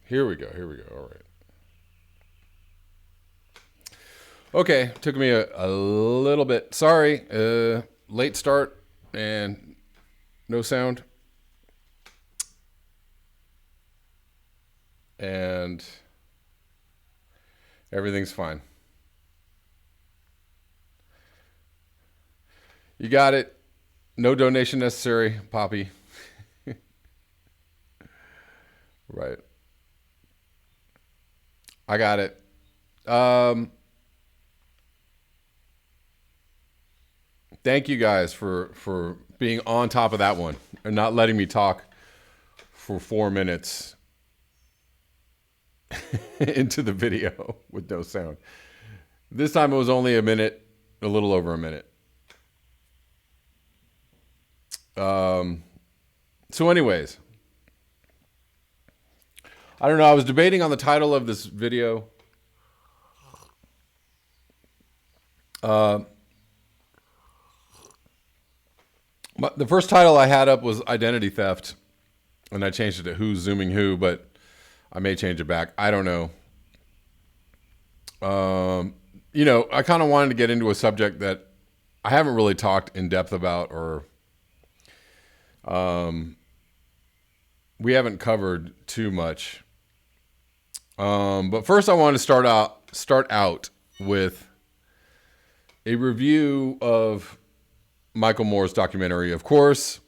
Here we go. All right. Okay, took me a little bit. Sorry, late start and no sound. And everything's fine. You got it. No donation necessary, Poppy. Right. I got it. Thank you guys for being on top of that one and not letting me talk for 4 minutes into the video with no sound. This time it was only a minute, a little over a minute. So anyways, I don't know. I was debating on the title of this video. The first title I had up was identity theft, and I changed it to who's zooming who, but I may change it back. I don't know. I kind of wanted to get into a subject that I haven't really talked in depth about, or we haven't covered too much. But first I want to start out with a review of Michael Moore's documentary. Of course,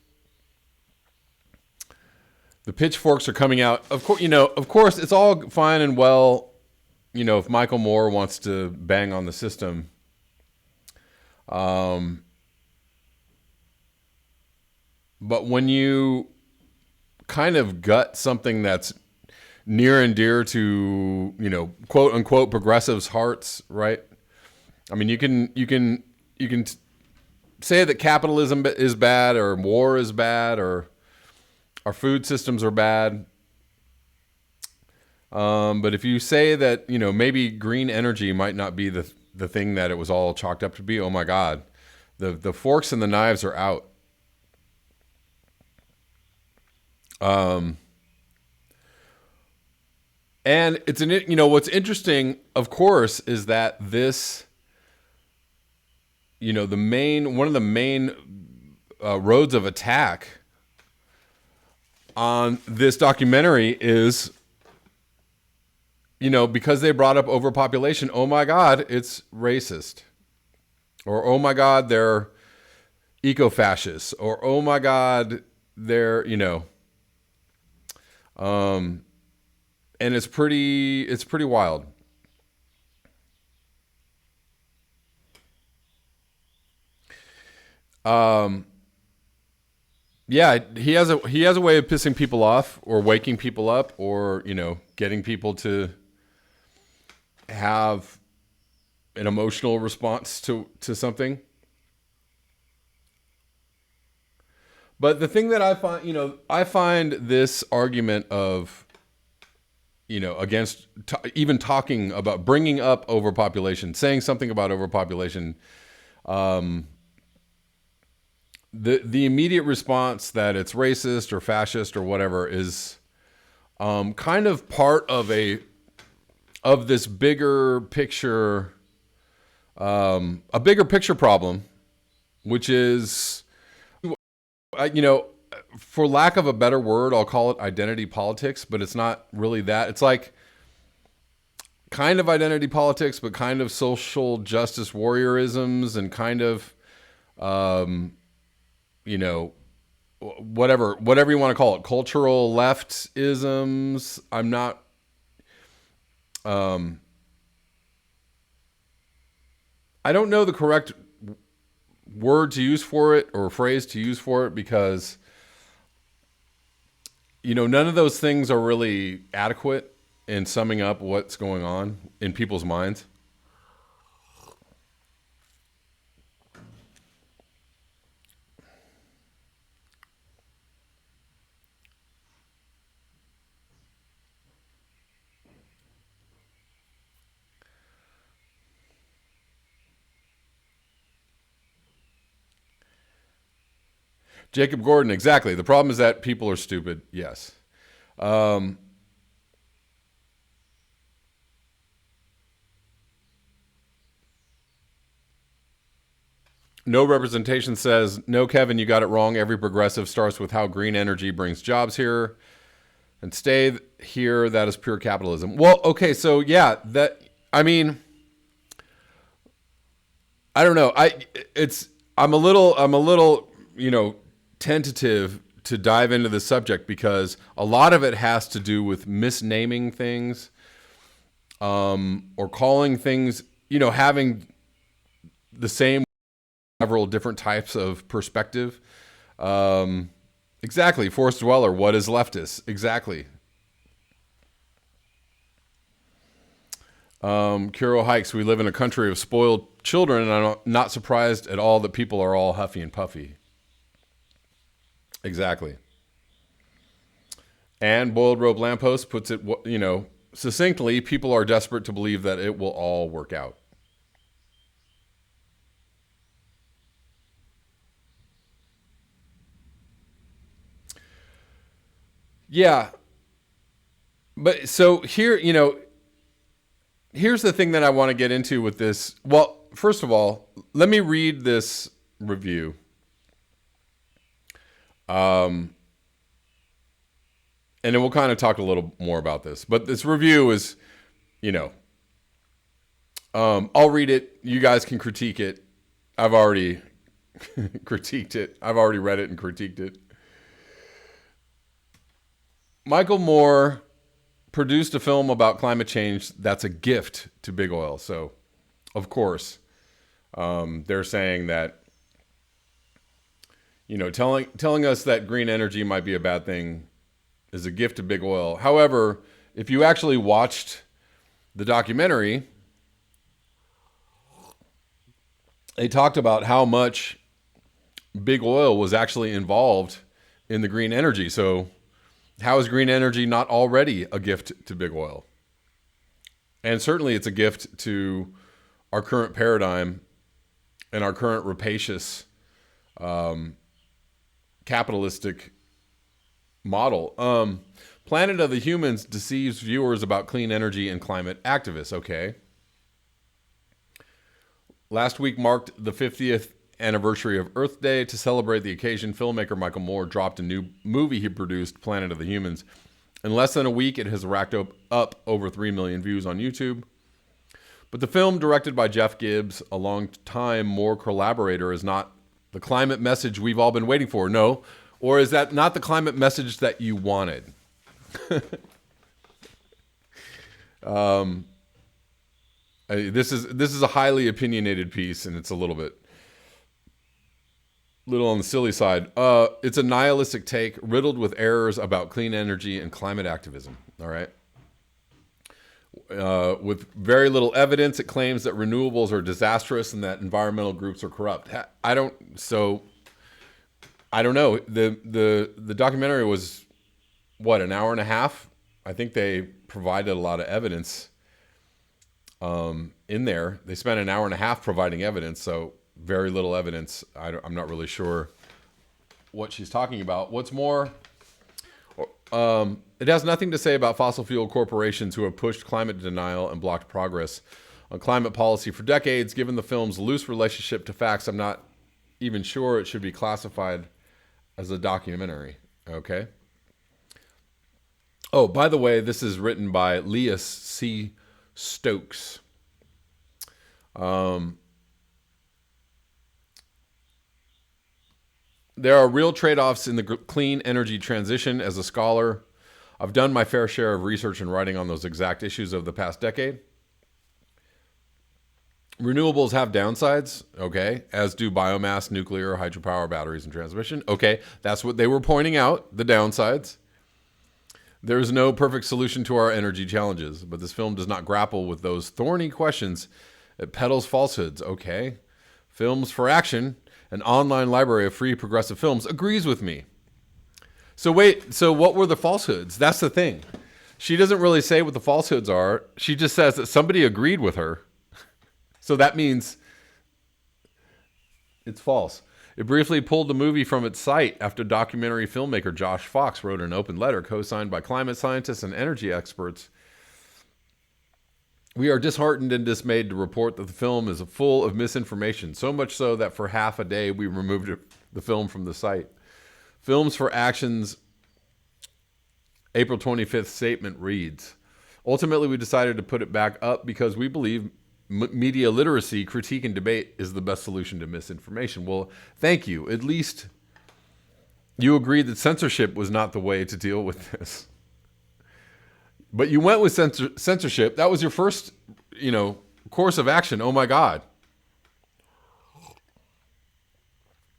the pitchforks are coming out. Of course, it's all fine and well, if Michael Moore wants to bang on the system. But when you kind of gut something that's near and dear to, quote unquote progressives' hearts, right? I mean, you can say that capitalism is bad, or war is bad, or our food systems are bad. But if you say that, maybe green energy might not be the thing that it was all chalked up to be, oh my God, the forks and the knives are out. And it's what's interesting, of course, is that this, one of the main roads of attack on this documentary is, because they brought up overpopulation. Oh my God, it's racist. Or, oh my God, they're eco-fascists. Or, oh my God, they're, and it's pretty wild. Yeah, he has a way of pissing people off, or waking people up, or getting people to have an emotional response to something. But the thing that I find this argument of, against even talking about bringing up overpopulation, saying something about overpopulation, the immediate response that it's racist or fascist or whatever is kind of part of this bigger picture, a bigger picture problem, which is, for lack of a better word, I'll call it identity politics, but it's not really that. It's like kind of identity politics, but kind of social justice warriorisms, and kind of, whatever you want to call it, cultural leftisms. I'm not, I don't know the correct word to use for it, or phrase to use for it, because, none of those things are really adequate in summing up what's going on in people's minds. Jacob Gordon, exactly. The problem is that people are stupid. Yes. No representation says, no, Kevin, you got it wrong. Every progressive starts with how green energy brings jobs here and stay here. That is pure capitalism. Well, okay, so yeah, I mean, I don't know. I'm a little, tentative to dive into the subject because a lot of it has to do with misnaming things, or calling things, having the same several different types of perspective. Exactly. Forced dweller. What is leftist? Exactly. Kuro Hikes. We live in a country of spoiled children, and I'm not surprised at all that people are all huffy and puffy. Exactly. And Boiled Rope Lamppost puts it, succinctly, people are desperate to believe that it will all work out. Yeah. But so here, here's the thing that I want to get into with this. Well, first of all, let me read this review. And then we'll kind of talk a little more about this. But this review is, I'll read it. You guys can critique it. I've already critiqued it. I've already read it and critiqued it. Michael Moore produced a film about climate change that's a gift to big oil. So, of course, they're saying that, telling us that green energy might be a bad thing is a gift to big oil. However, if you actually watched the documentary, they talked about how much big oil was actually involved in the green energy. So how is green energy not already a gift to big oil? And certainly it's a gift to our current paradigm and our current rapacious capitalistic model. Planet of the Humans deceives viewers about clean energy and climate activists. Okay. Last week marked the 50th anniversary of Earth Day. To celebrate the occasion, filmmaker Michael Moore dropped a new movie he produced, Planet of the Humans. In less than a week, it has racked up over 3 million views on YouTube. But the film, directed by Jeff Gibbs, a long-time Moore collaborator, is not the climate message we've all been waiting for. No. Or is that not the climate message that you wanted? This is a highly opinionated piece, and it's a little on the silly side. It's a nihilistic take riddled with errors about clean energy and climate activism. All right. With very little evidence, it claims that renewables are disastrous and that environmental groups are corrupt. I don't know. The documentary was, an hour and a half? I think they provided a lot of evidence in there. They spent an hour and a half providing evidence, so very little evidence. I'm not really sure what she's talking about. What's more, it has nothing to say about fossil fuel corporations who have pushed climate denial and blocked progress on climate policy for decades. Given the film's loose relationship to facts, I'm not even sure it should be classified as a documentary. Okay. Oh, by the way, this is written by Leah C. Stokes. There are real trade-offs in the clean energy transition. As a scholar, I've done my fair share of research and writing on those exact issues over the past decade. Renewables have downsides, okay, as do biomass, nuclear, hydropower, batteries, and transmission. Okay, that's what they were pointing out, the downsides. There is no perfect solution to our energy challenges, but this film does not grapple with those thorny questions. It peddles falsehoods, okay. Films for Action, an online library of free progressive films, agrees with me. So wait, so what were the falsehoods? That's the thing. She doesn't really say what the falsehoods are. She just says that somebody agreed with her. So that means it's false. It briefly pulled the movie from its site after documentary filmmaker Josh Fox wrote an open letter co-signed by climate scientists and energy experts We are disheartened and dismayed to report that the film is full of misinformation, so much so that for half a day we removed the film from the site. Films for Action's April 25th statement reads, ultimately, we decided to put it back up because we believe media literacy, critique, and debate is the best solution to misinformation. Well, thank you. At least you agreed that censorship was not the way to deal with this. But you went with censorship. That was your first, course of action. Oh my God.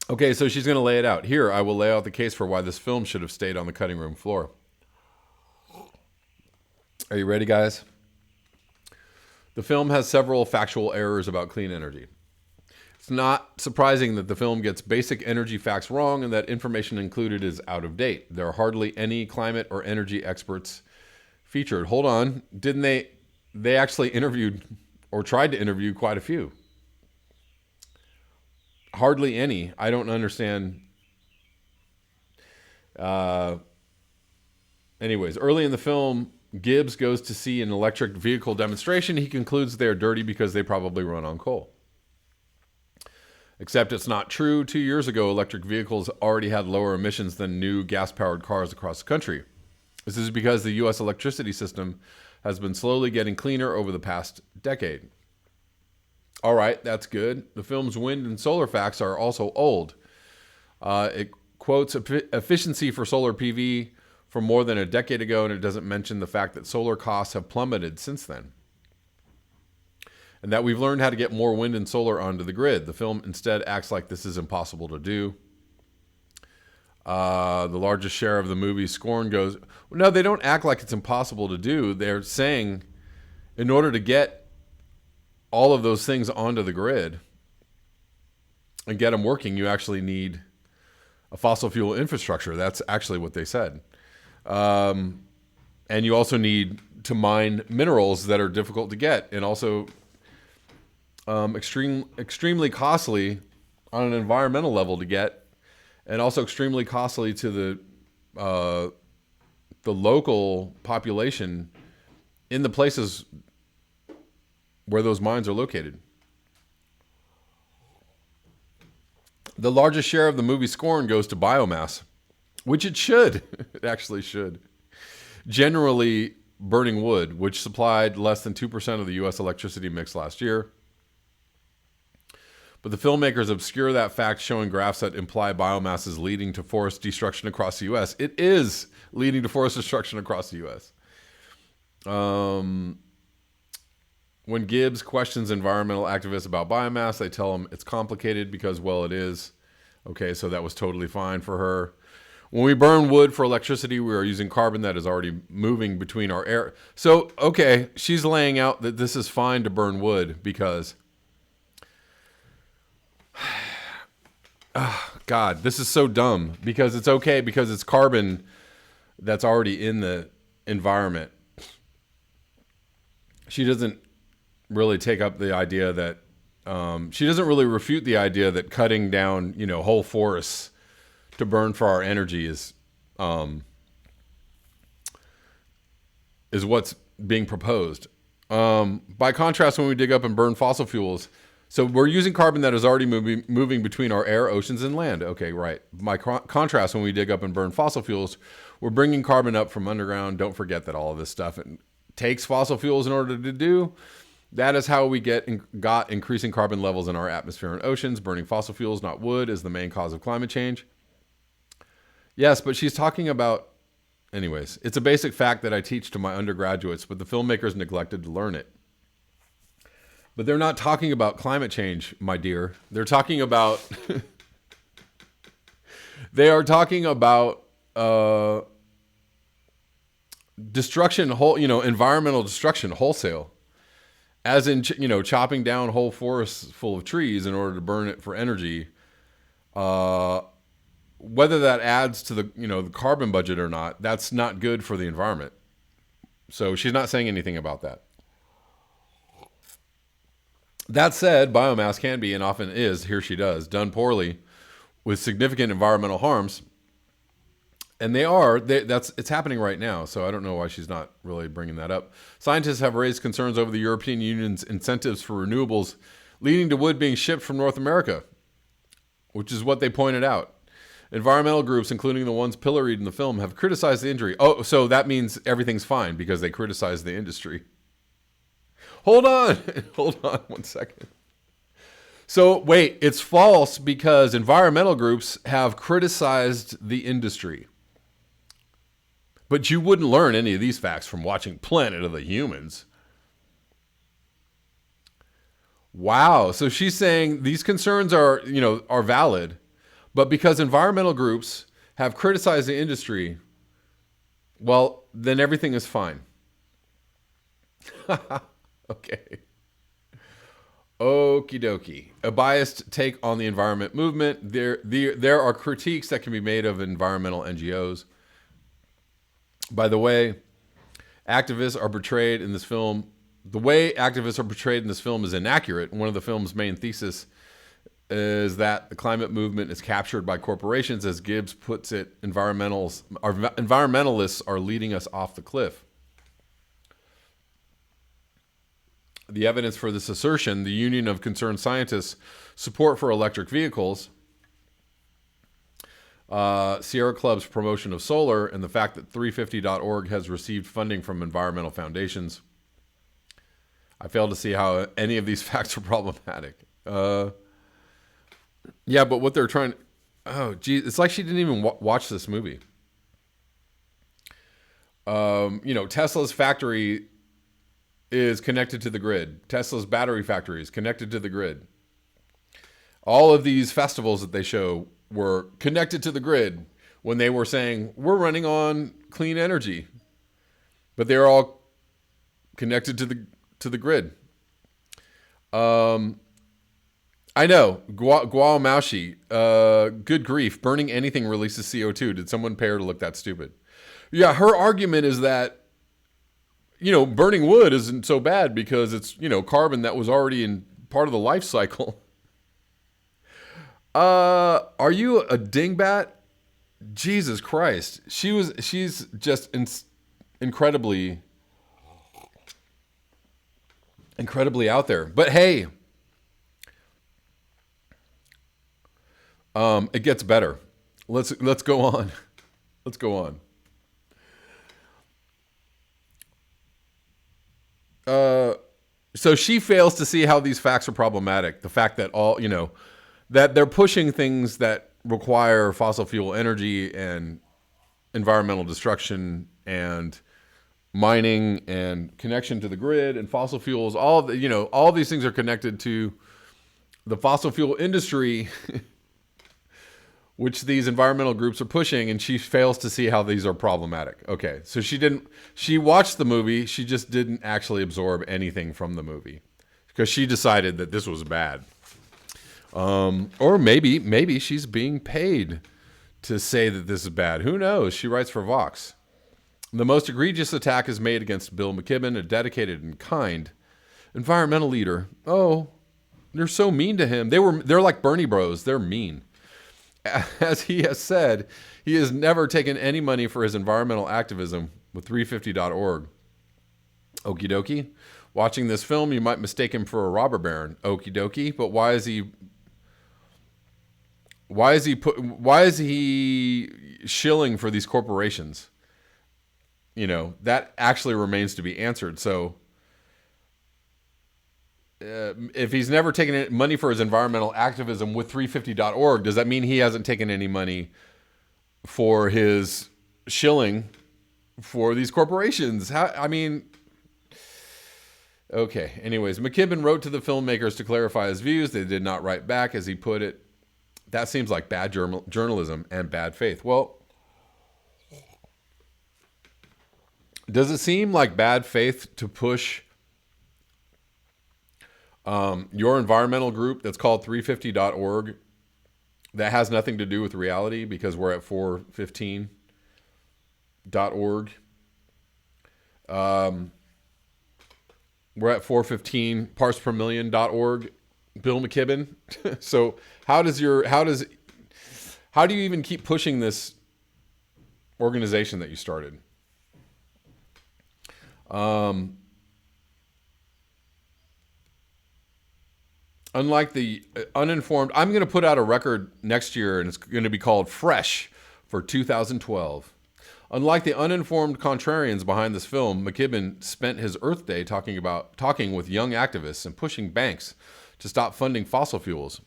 Okay, so she's going to lay it out. Here, I will lay out the case for why this film should have stayed on the cutting room floor. Are you ready, guys? The film has several factual errors about clean energy. It's not surprising that the film gets basic energy facts wrong and that information included is out of date. There are hardly any climate or energy experts featured. Hold on. Didn't they actually interviewed or tried to interview quite a few? Hardly any. I don't understand. Anyways, early in the film, Gibbs goes to see an electric vehicle demonstration. He concludes they're dirty because they probably run on coal. Except it's not true. 2 years ago, electric vehicles already had lower emissions than new gas-powered cars across the country. This is because the U.S. electricity system has been slowly getting cleaner over the past decade. All right, that's good. The film's wind and solar facts are also old. It quotes efficiency for solar PV from more than a decade ago, and it doesn't mention the fact that solar costs have plummeted since then. And that we've learned how to get more wind and solar onto the grid. The film instead acts like this is impossible to do. The largest share of the movie's scorn goes... No, they don't act like it's impossible to do. They're saying in order to get all of those things onto the grid and get them working, you actually need a fossil fuel infrastructure. That's actually what they said. And you also need to mine minerals that are difficult to get and also extremely costly on an environmental level to get, and also extremely costly to the local population in the places where those mines are located. The largest share of the movie's scorn goes to biomass, which it should. It actually should. Generally, burning wood, which supplied less than 2% of the U.S. electricity mix last year. But the filmmakers obscure that fact, showing graphs that imply biomass is leading to forest destruction across the U.S. It is leading to forest destruction across the U.S. When Gibbs questions environmental activists about biomass, they tell him it's complicated because, well, it is. Okay, so that was totally fine for her. When we burn wood for electricity, we are using carbon that is already moving between our air. So, okay, she's laying out that this is fine to burn wood because... God, this is so dumb because it's okay because it's carbon that's already in the environment. She doesn't really take up the idea that she doesn't really refute the idea that cutting down, whole forests to burn for our energy is what's being proposed. By contrast, when we dig up and burn fossil fuels, so we're using carbon that is already moving between our air, oceans, and land. Okay, right. By contrast, when we dig up and burn fossil fuels, we're bringing carbon up from underground. Don't forget that all of this stuff takes fossil fuels in order to do. That is how we got increasing carbon levels in our atmosphere and oceans. Burning fossil fuels, not wood, is the main cause of climate change. Yes, but she's talking about... Anyways, it's a basic fact that I teach to my undergraduates, but the filmmakers neglected to learn it. But they're not talking about climate change, my dear. They're talking about... they are talking about destruction, environmental destruction, wholesale. As in, chopping down whole forests full of trees in order to burn it for energy. Whether that adds to the carbon budget or not, that's not good for the environment. So she's not saying anything about that. That said, biomass can be, and often is, here she does, done poorly with significant environmental harms. And it's happening right now. So I don't know why she's not really bringing that up. Scientists have raised concerns over the European Union's incentives for renewables, leading to wood being shipped from North America, which is what they pointed out. Environmental groups, including the ones pilloried in the film, have criticized the injury. Oh, so that means everything's fine because they criticized the industry. Hold on. Hold on 1 second. So wait, it's false because environmental groups have criticized the industry. But you wouldn't learn any of these facts from watching Planet of the Humans. Wow. So she's saying these concerns are valid, but because environmental groups have criticized the industry, well, then everything is fine. Okay. Okie dokie. A biased take on the environment movement. There are critiques that can be made of environmental NGOs. By the way, activists are portrayed in this film. The way activists are portrayed in this film is inaccurate. One of the film's main thesis is that the climate movement is captured by corporations. As Gibbs puts it, environmentalists are leading us off the cliff. The evidence for this assertion, the Union of Concerned Scientists' support for electric vehicles, Sierra Club's promotion of solar, and the fact that 350.org has received funding from environmental foundations. I fail to see how any of these facts are problematic. Yeah, but what they're trying... Oh, geez, it's like she didn't even watch this movie. Tesla's factory is connected to the grid. Tesla's battery factory is connected to the grid. All of these festivals that they show were connected to the grid when they were saying, we're running on clean energy. But they're all connected to the grid. I know. Guamaushi, good grief. Burning anything releases CO2. Did someone pay her to look that stupid? Yeah, her argument is that burning wood isn't so bad because it's, carbon that was already in part of the life cycle. Are you a dingbat? Jesus Christ. She's just incredibly out there. But hey, it gets better. Let's go on. Let's go on. So she fails to see how these facts are problematic. The fact that that they're pushing things that require fossil fuel energy and environmental destruction and mining and connection to the grid and fossil fuels. All these things are connected to the fossil fuel industry, which these environmental groups are pushing, and she fails to see how these are problematic. Okay, so she watched the movie, she just didn't actually absorb anything from the movie because she decided that this was bad. Or maybe she's being paid to say that this is bad. Who knows? She writes for Vox. The most egregious attack is made against Bill McKibben, a dedicated and kind environmental leader. Oh, they're so mean to him. They're like Bernie Bros. They're mean. As he has said, he has never taken any money for his environmental activism with 350.org. Okie dokie. Watching this film, you might mistake him for a robber baron. Okie dokie. But why is he shilling for these corporations? That actually remains to be answered. So if he's never taken money for his environmental activism with 350.org, does that mean he hasn't taken any money for his shilling for these corporations? Okay. Anyways, McKibben wrote to the filmmakers to clarify his views. They did not write back, as he put it. That seems like bad journalism and bad faith. Well, does it seem like bad faith to push your environmental group that's called 350.org that has nothing to do with reality because we're at 415.org? We're at 415 parts per million.org, Bill McKibben. So how do you even keep pushing this organization that you started. Unlike the uninformed, I'm going to put out a record next year, and it's going to be called Fresh for 2012. Unlike the uninformed contrarians behind this film, McKibben spent his Earth Day talking with young activists and pushing banks to stop funding fossil fuels.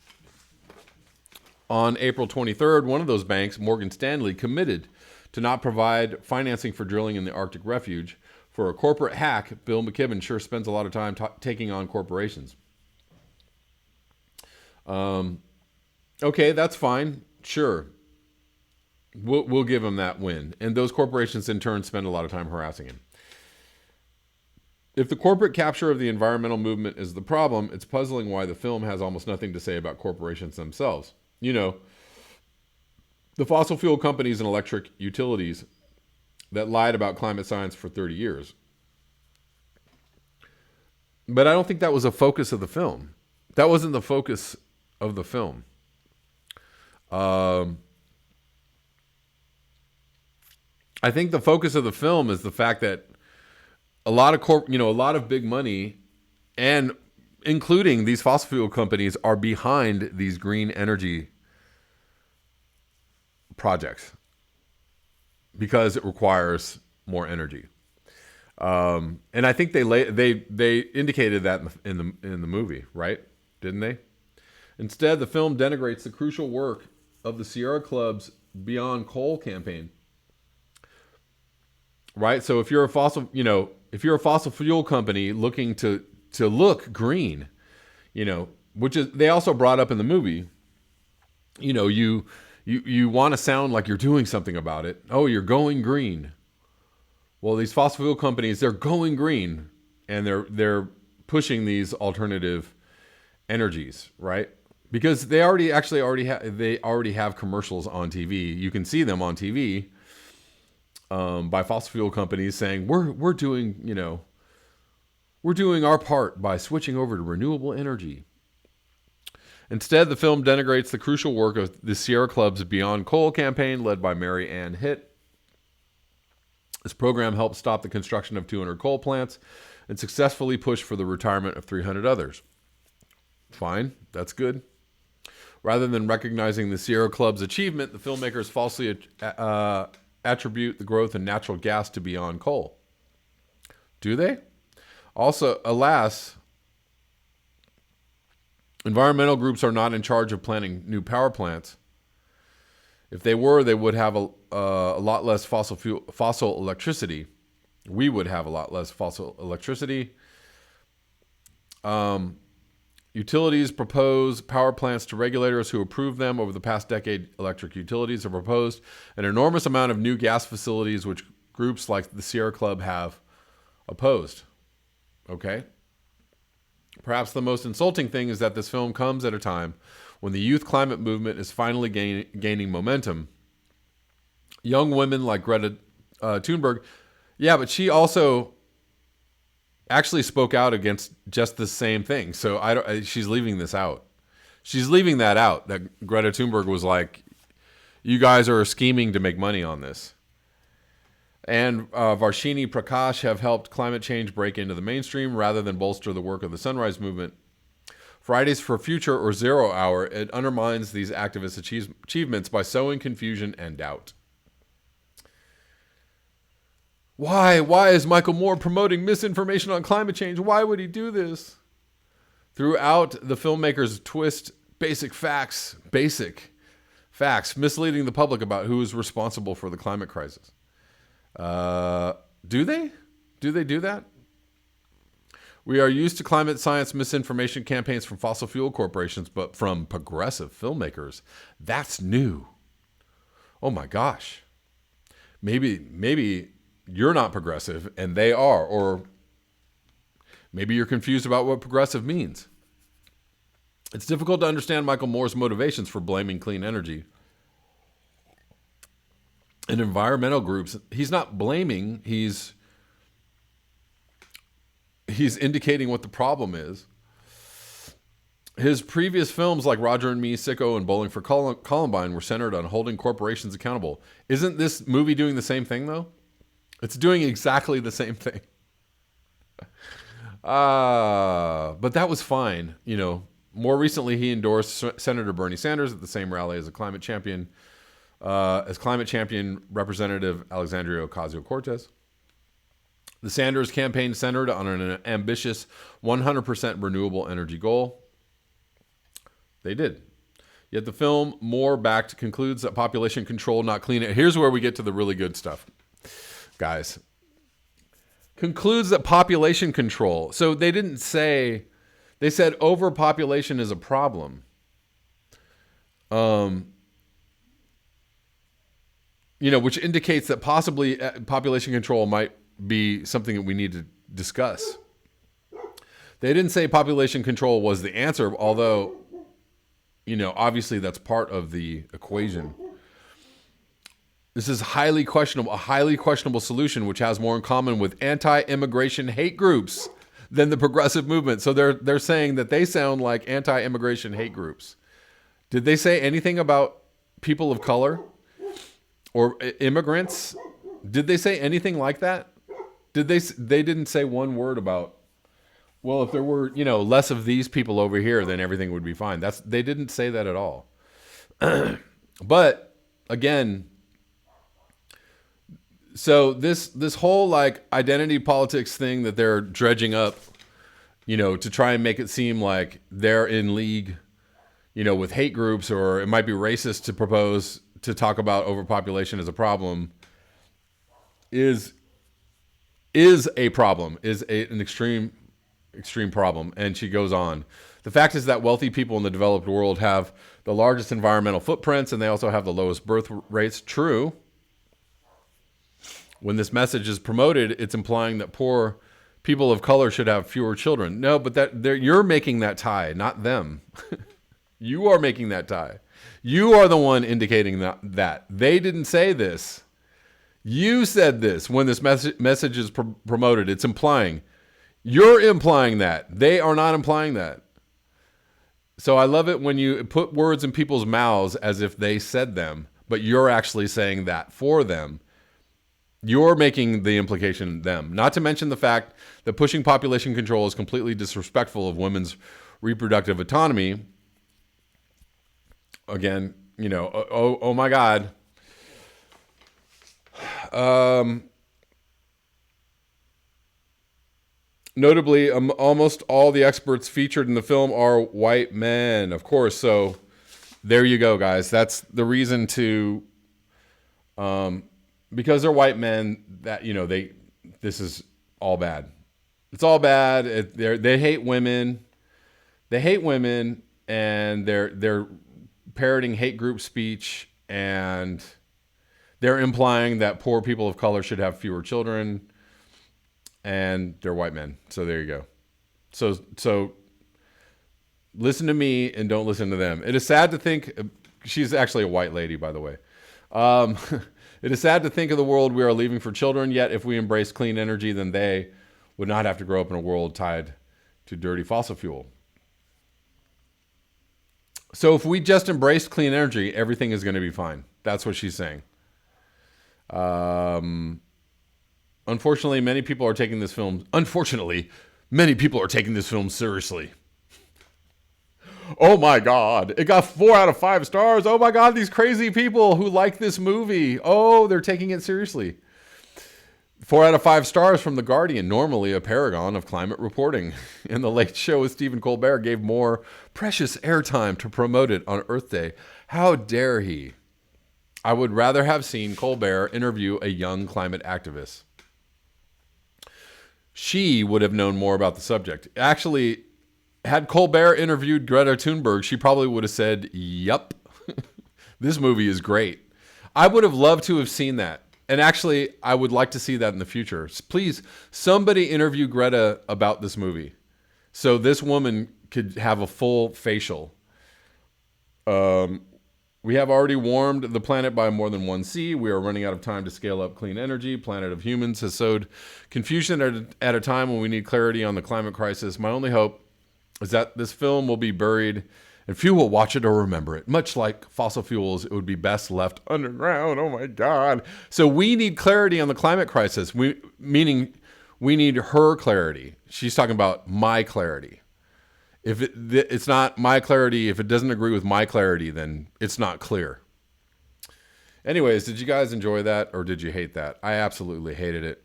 On April 23rd, one of those banks, Morgan Stanley, committed to not provide financing for drilling in the Arctic refuge. For a corporate hack, Bill McKibben sure spends a lot of time taking on corporations. Okay, that's fine. Sure. We'll give him that win. And those corporations in turn spend a lot of time harassing him. If the corporate capture of the environmental movement is the problem, it's puzzling why the film has almost nothing to say about corporations themselves. You know, the fossil fuel companies and electric utilities that lied about climate science for 30 years. But I don't think that was a focus of the film. That wasn't the focus of the film. I think the focus of the film is the fact that a lot of big money, and including these fossil fuel companies, are behind these green energy projects because it requires more energy. And I think they indicated that in the movie, right? Didn't they? Instead, the film denigrates the crucial work of the Sierra Club's Beyond Coal campaign. Right? So if you're a fossil fuel company looking to look green, which is, they also brought up in the movie, you want to sound like you're doing something about it. Oh, you're going green. Well, these fossil fuel companies, they're going green, and they're pushing these alternative energies, right? Because they already have commercials on TV. You can see them on TV. By fossil fuel companies saying we're doing our part by switching over to renewable energy. Instead, the film denigrates the crucial work of the Sierra Club's Beyond Coal campaign, led by Mary Ann Hitt. This program helped stop the construction of 200 coal plants and successfully pushed for the retirement of 300 others. Fine, that's good. Rather than recognizing the Sierra Club's achievement, the filmmakers falsely attribute the growth in natural gas to Beyond Coal. Do they? Also, alas, environmental groups are not in charge of planning new power plants. If they were, they would have a lot less fossil electricity. We would have a lot less fossil electricity. Utilities propose power plants to regulators who approve them. Over the past decade, electric utilities have proposed an enormous amount of new gas facilities, which groups like the Sierra Club have opposed. Okay? Perhaps the most insulting thing is that this film comes at a time when the youth climate movement is finally gaining momentum. Young women like Greta Thunberg, yeah, but she also actually spoke out against just the same thing. So she's leaving this out. She's leaving that out, that Greta Thunberg was like, you guys are scheming to make money on this. And Varshini Prakash have helped climate change break into the mainstream rather than bolster the work of the Sunrise Movement. Fridays for Future or Zero Hour, it undermines these activist achievements by sowing confusion and doubt. Why is Michael Moore promoting misinformation on climate change? Why would he do this? Throughout, the filmmakers twist basic facts, misleading the public about who is responsible for the climate crisis. Do they? Do they do that? We are used to climate science misinformation campaigns from fossil fuel corporations, but from progressive filmmakers, that's new. Oh my gosh. Maybe you're not progressive and they are, or maybe you're confused about what progressive means. It's difficult to understand Michael Moore's motivations for blaming clean energy and environmental groups. He's not blaming, he's indicating what the problem is. His previous films like Roger and Me, Sicko, and Bowling for Columbine were centered on holding corporations accountable. Isn't this movie doing the same thing, though? It's doing exactly the same thing. But that was fine. More recently, he endorsed Senator Bernie Sanders at the same rally as climate champion Representative Alexandria Ocasio-Cortez. The Sanders campaign centered on an ambitious 100% renewable energy goal. They did. Yet the film, More Backed, concludes that population control, not clean it. Here's where we get to the really good stuff, guys. Concludes that population control. So they didn't say, they said overpopulation is a problem. Which indicates that possibly population control might be something that we need to discuss. They didn't say population control was the answer, although, obviously that's part of the equation. This is a highly questionable solution, which has more in common with anti-immigration hate groups than the progressive movement. So they're saying that they sound like anti-immigration hate groups. Did they say anything about people of color or immigrants? Did they say anything like that? They didn't say one word about, well, if there were, less of these people over here, then everything would be fine. They didn't say that at all. But again, so this whole identity politics thing that they're dredging up, to try and make it seem like they're in league, with hate groups, or it might be racist to propose to talk about overpopulation as a problem, is a problem, an extreme problem. And she goes on. The fact is that wealthy people in the developed world have the largest environmental footprints, and they also have the lowest birth rates. True. When this message is promoted, it's implying that poor people of color should have fewer children. No, but you're making that tie, not them. You are making that tie. You are the one indicating that. They didn't say this. You said this when this message is promoted. It's implying. You're implying that. They are not implying that. So I love it when you put words in people's mouths as if they said them, but you're actually saying that for them. You're making the implication them. Not to mention the fact that pushing population control is completely disrespectful of women's reproductive autonomy. Again, oh my God. Notably, almost all the experts featured in the film are white men, of course. So there you go, guys. That's the reason to, because they're white men, that this is all bad. It's all bad. They hate women. They hate women, and they're parroting hate group speech, and they're implying that poor people of color should have fewer children, and they're white men. So there you go. So listen to me and don't listen to them. It is sad to think, she's actually a white lady, by the way. It is sad to think of the world we are leaving for children, yet if we embrace clean energy, then they would not have to grow up in a world tied to dirty fossil fuel. So if we just embrace clean energy, everything is going to be fine. That's what she's saying. Unfortunately, many people are taking this film seriously. Oh my God, it got 4 out of 5 stars. Oh my God, these crazy people who like this movie. Oh, they're taking it seriously. 4 out of 5 stars from The Guardian, normally a paragon of climate reporting. And The Late Show with Stephen Colbert gave more precious airtime to promote it on Earth Day. How dare he? I would rather have seen Colbert interview a young climate activist. She would have known more about the subject. Actually, had Colbert interviewed Greta Thunberg, she probably would have said, yup, this movie is great. I would have loved to have seen that. And actually, I would like to see that in the future. Please, somebody interview Greta about this movie so this woman could have a full facial. We have already warmed the planet by more than 1°C. We are running out of time to scale up clean energy. Planet of Humans has sowed confusion at a time when we need clarity on the climate crisis. My only hope is that this film will be buried and few will watch it or remember it. Much like fossil fuels, it would be best left underground. Oh my God. So we need clarity on the climate crisis. Meaning we need her clarity. She's talking about my clarity. If it's not my clarity, if it doesn't agree with my clarity, then it's not clear. Anyways, did you guys enjoy that or did you hate that? I absolutely hated it.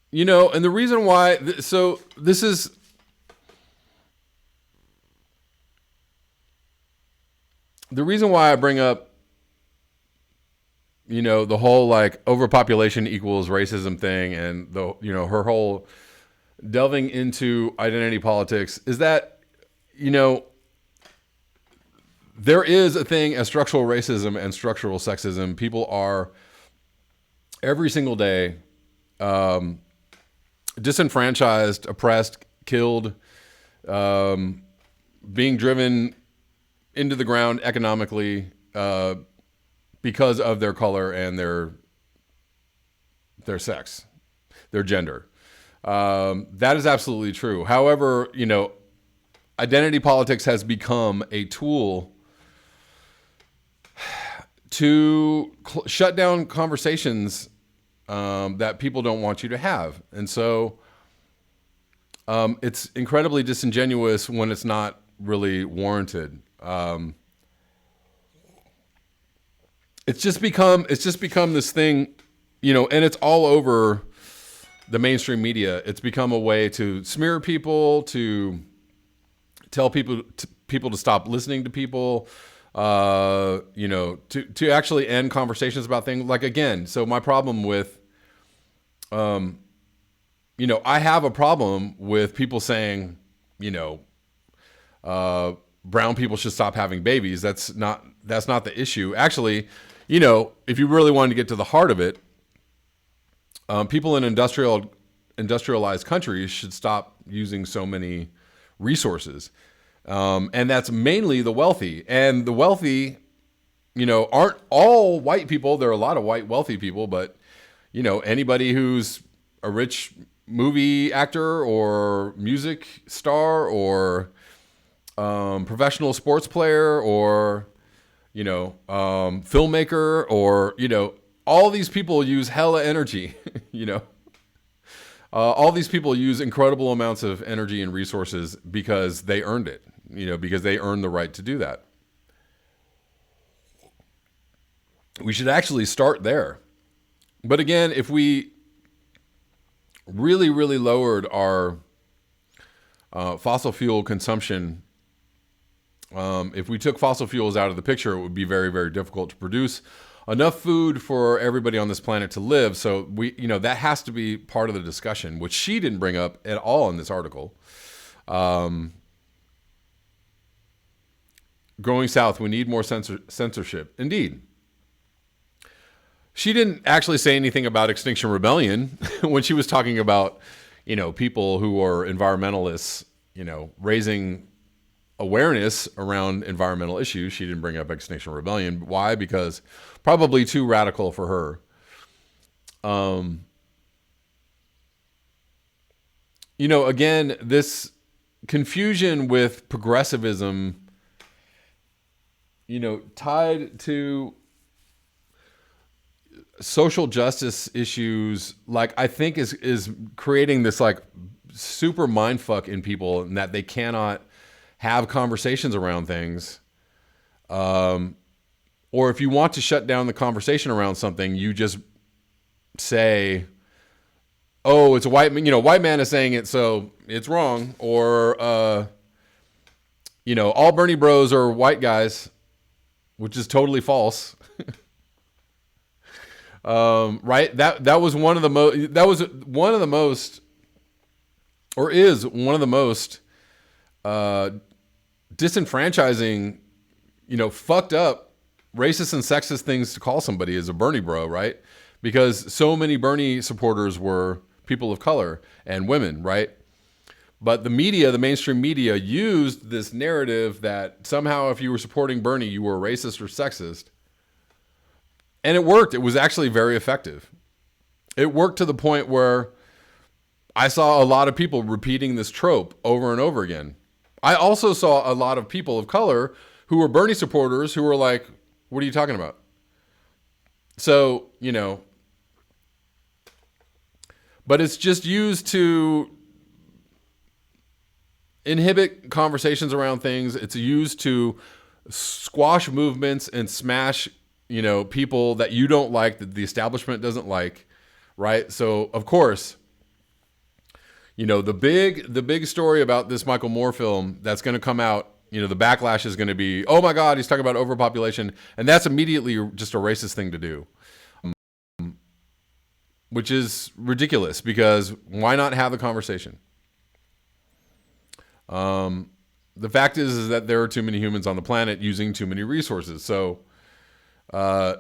You know, and the reason why, so this is, the reason why I bring up, you know, the whole like overpopulation equals racism thing and the, you know, her whole delving into identity politics is that, you know, there is a thing as structural racism and structural sexism. People are every single day, disenfranchised, oppressed, killed, being driven into the ground economically because of their color and their sex, their gender. That is absolutely true. However, you know, identity politics has become a tool to shut down conversations that people don't want you to have. And so it's incredibly disingenuous when it's not really warranted. It's just become this thing, you know, and it's all over the mainstream media. It's become a way to smear people, to tell people to stop listening to people, you know, to actually end conversations about things. Like, again, so my problem with, you know, I have a problem with people saying, you know, brown people should stop having babies. That's not the issue. Actually, you know, if you really wanted to get to the heart of it, people in industrialized countries should stop using so many resources. And that's mainly the wealthy. And the wealthy, you know, aren't all white people. There are a lot of white wealthy people, but, you know, anybody who's a rich movie actor or music star or professional sports player or, you know, filmmaker or, you know, all these people use hella energy, you know. All these people use incredible amounts of energy and resources because they earned it, you know, because they earned the right to do that. We should actually start there. But again, if we really, really lowered our fossil fuel consumption, if we took fossil fuels out of the picture, it would be very, very difficult to produce enough food for everybody on this planet to live. So we, you know, that has to be part of the discussion, which she didn't bring up at all in this article. Going south, we need more censorship. Indeed. She didn't actually say anything about Extinction Rebellion when she was talking about, you know, people who are environmentalists, you know, raising awareness around environmental issues. She didn't bring up Extinction Rebellion. Why? Because probably too radical for her. You know, again, this confusion with progressivism, you know, tied to social justice issues, like, I think is creating this like super mindfuck in people, and that they cannot have conversations around things. Or if you want to shut down the conversation around something, you just say, oh, it's a white man, you know, white man is saying it, so it's wrong. Or, you know, all Bernie bros are white guys, which is totally false. Right? That was one of the most, or is one of the most, disenfranchising, you know, fucked up, racist and sexist things to call somebody is a Bernie bro, right? Because so many Bernie supporters were people of color and women, right? But the media, the mainstream media, used this narrative that somehow if you were supporting Bernie, you were racist or sexist. And it worked. It was actually very effective. it worked to the point where I saw a lot of people repeating this trope over and over again. I also saw a lot of people of color who were Bernie supporters who were like, what are you talking about? So, but it's just used to inhibit conversations around things. It's used to squash movements and smash, people that you don't like, that the establishment doesn't like, right? So, of course, the big story about this Michael Moore film that's going to come out, the backlash is going to be, oh my God, he's talking about overpopulation. And that's immediately just a racist thing to do, which is ridiculous because why not have the conversation? The fact is that there are too many humans on the planet using too many resources. So, and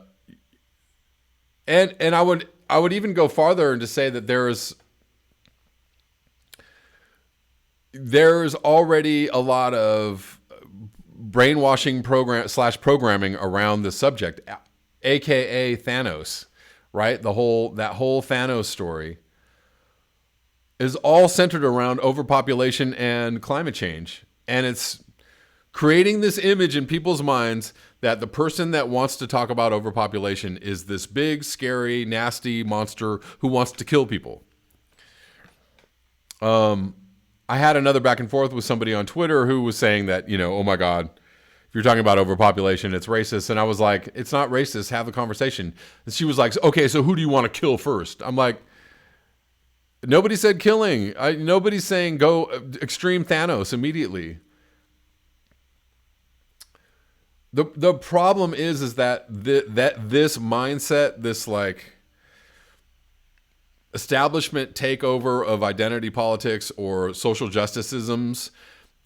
I would even go farther and to say that there's already a lot of brainwashing programming around the subject, aka Thanos, right? That whole Thanos story is all centered around overpopulation and climate change. And it's creating this image in people's minds that the person that wants to talk about overpopulation is this big, scary, nasty monster who wants to kill people. I had another back and forth with somebody on Twitter who was saying that, oh my God, if you're talking about overpopulation, it's racist. And I was like, it's not racist. Have a conversation. And she was like, okay, so who do you want to kill first? I'm like, nobody said killing. Nobody's saying go extreme Thanos immediately. The problem is that this mindset, this like establishment takeover of identity politics or social justice-isms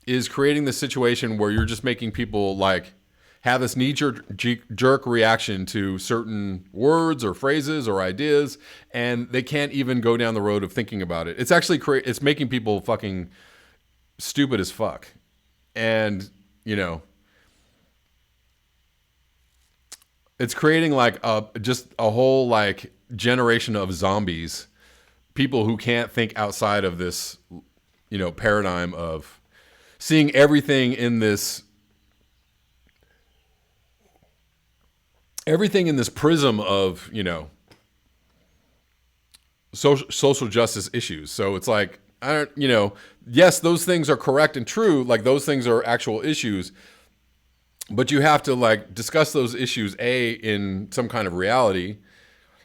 is creating the situation where you're just making people like have this knee-jerk reaction to certain words or phrases or ideas, and they can't even go down the road of thinking about it. It's actually it's making people fucking stupid as fuck. And, it's creating like just a whole like generation of zombies, people who can't think outside of this, paradigm of seeing everything in this prism of, social justice issues. So it's like, yes, those things are correct and true. Like those things are actual issues, but you have to like discuss those issues, A, in some kind of reality,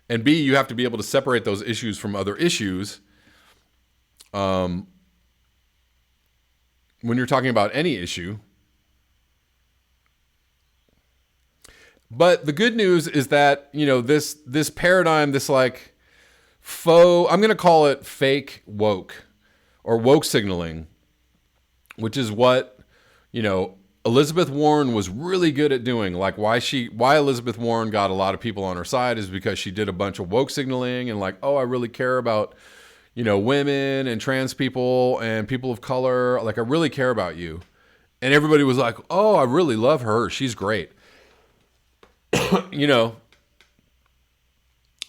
and B, you have to be able to separate those issues from other issues. When you're talking about any issue. But the good news is that, this paradigm, this like faux, I'm going to call it fake woke or woke signaling, which is what, Elizabeth Warren was really good at doing. Like why Elizabeth Warren got a lot of people on her side is because she did a bunch of woke signaling and like, oh, I really care about, women and trans people and people of color. Like I really care about you. And everybody was like, oh, I really love her. She's great.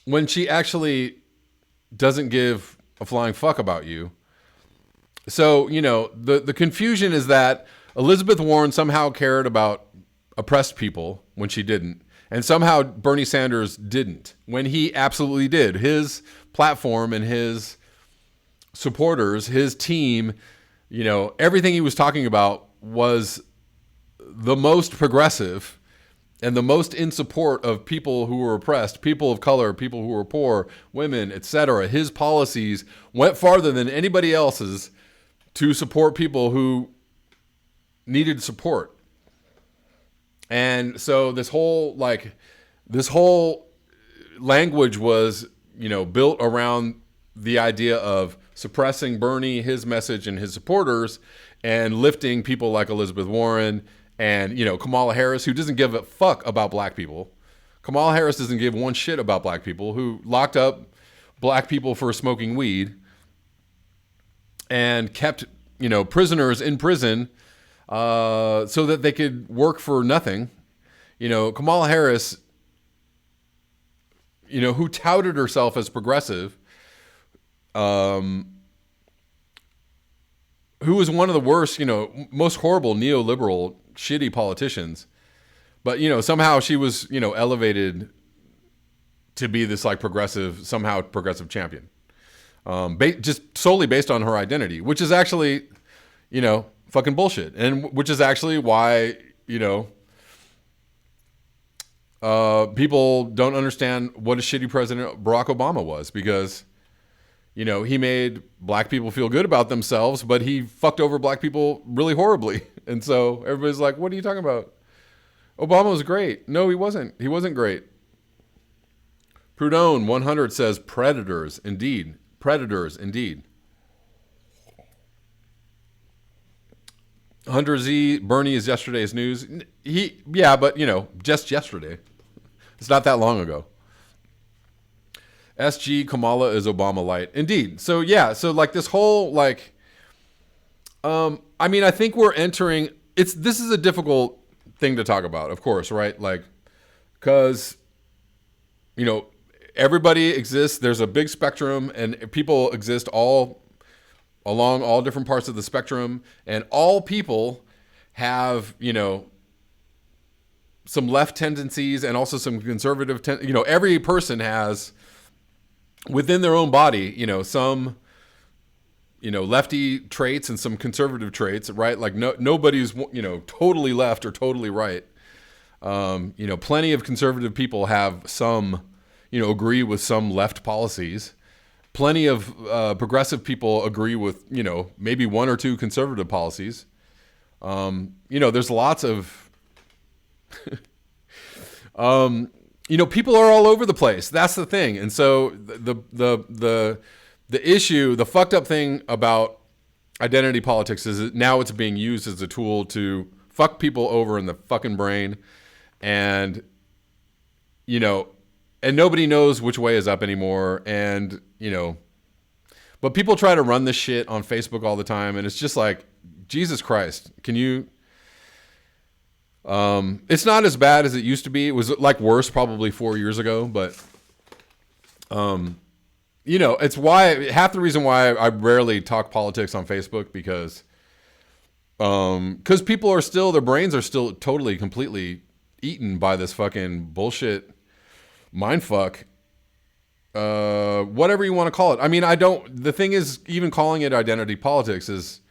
When she actually doesn't give a flying fuck about you. So, the confusion is that Elizabeth Warren somehow cared about oppressed people when she didn't. And somehow Bernie Sanders didn't when he absolutely did. His platform and his supporters, his team, everything he was talking about was the most progressive and the most in support of people who were oppressed, people of color, people who were poor, women, etc. His policies went farther than anybody else's to support people who needed support. And so this whole language was, built around the idea of suppressing Bernie, his message, and his supporters, and lifting people like Elizabeth Warren and, Kamala Harris, who doesn't give a fuck about black people. Kamala Harris doesn't give one shit about black people, who locked up black people for smoking weed and kept, prisoners in prison so that they could work for nothing. Kamala Harris who touted herself as progressive, who was one of the worst, most horrible neoliberal, shitty politicians. But, somehow she was, elevated to be this like somehow progressive champion. Just solely based on her identity, which is actually, fucking bullshit. And which is actually why, people don't understand what a shitty president Barack Obama was, because, he made black people feel good about themselves, but he fucked over black people really horribly. And so everybody's like, what are you talking about? Obama was great. No, he wasn't. He wasn't great. Prudhone 100 says predators, indeed. Predators, indeed. Hunter Z, Bernie is yesterday's news. But, just yesterday. It's not that long ago. SG Kamala is Obama light. Indeed. So, so like this whole, like, I think we're entering, this is a difficult thing to talk about, of course, right? Like, because, everybody exists. There's a big spectrum, and people exist all along all different parts of the spectrum, and all people have, some left tendencies and also some conservative, every person has within their own body, some, lefty traits and some conservative traits, right? Like nobody's, totally left or totally right. Plenty of conservative people have some, agree with some left policies. Plenty of progressive people agree with, maybe one or two conservative policies. There's lots of, people are all over the place. That's the thing. And so the issue, the fucked up thing about identity politics is that now it's being used as a tool to fuck people over in the fucking brain. And, and nobody knows which way is up anymore. And, but people try to run this shit on Facebook all the time. And it's just like, Jesus Christ, can you, it's not as bad as it used to be. It was like worse probably 4 years ago, but, it's why, half the reason why I rarely talk politics on Facebook, because people are still, their brains are still totally, completely eaten by this fucking bullshit mindfuck, whatever you want to call it. The thing is, even calling it identity politics is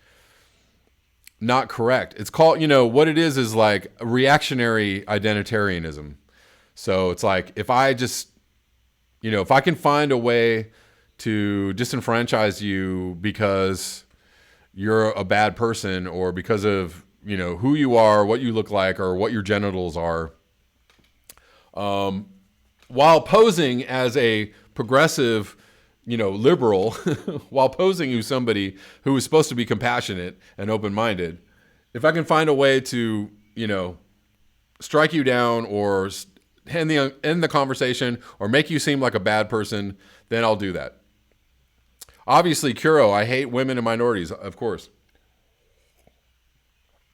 not correct. It's called, what it is like reactionary identitarianism. So it's like, if I just, if I can find a way to disenfranchise you because you're a bad person, or because of, who you are, what you look like, or what your genitals are, while posing as a progressive, liberal, while posing as somebody who is supposed to be compassionate and open-minded, if I can find a way to, strike you down or end the conversation or make you seem like a bad person, then I'll do that. Obviously, Kuro, I hate women and minorities, of course.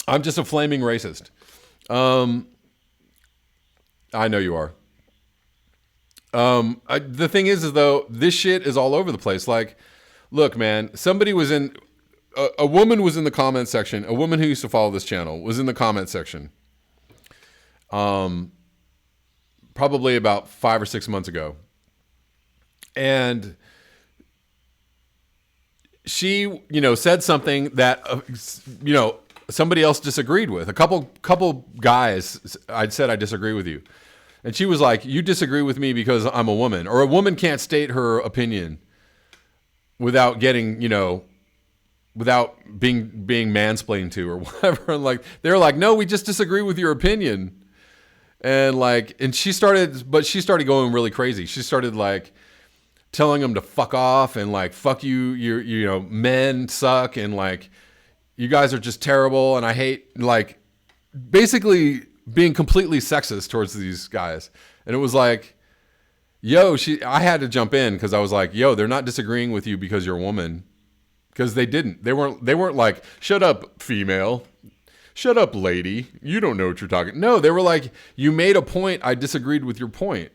I'm just a flaming racist. I know you are. The thing is though, this shit is all over the place. Like, look, man, somebody was a woman was in the comment section. A woman who used to follow this channel was in the comment section. Probably about 5 or 6 months ago. And she, said something that, somebody else disagreed with. A couple guys, I said, I disagree with you. And she was like, you disagree with me because I'm a woman, or a woman can't state her opinion without getting, without being mansplained to or whatever. And like, they're like, no, we just disagree with your opinion. And like, and she started going really crazy. She started like telling them to fuck off and like, fuck you, men suck. And like, you guys are just terrible. And I hate, like, basically being completely sexist towards these guys. And it was like, I had to jump in because I was like, they're not disagreeing with you because you're a woman. Because they didn't. They weren't like, shut up, female. Shut up, lady. You don't know what you're talking. No, they were like, you made a point. I disagreed with your point.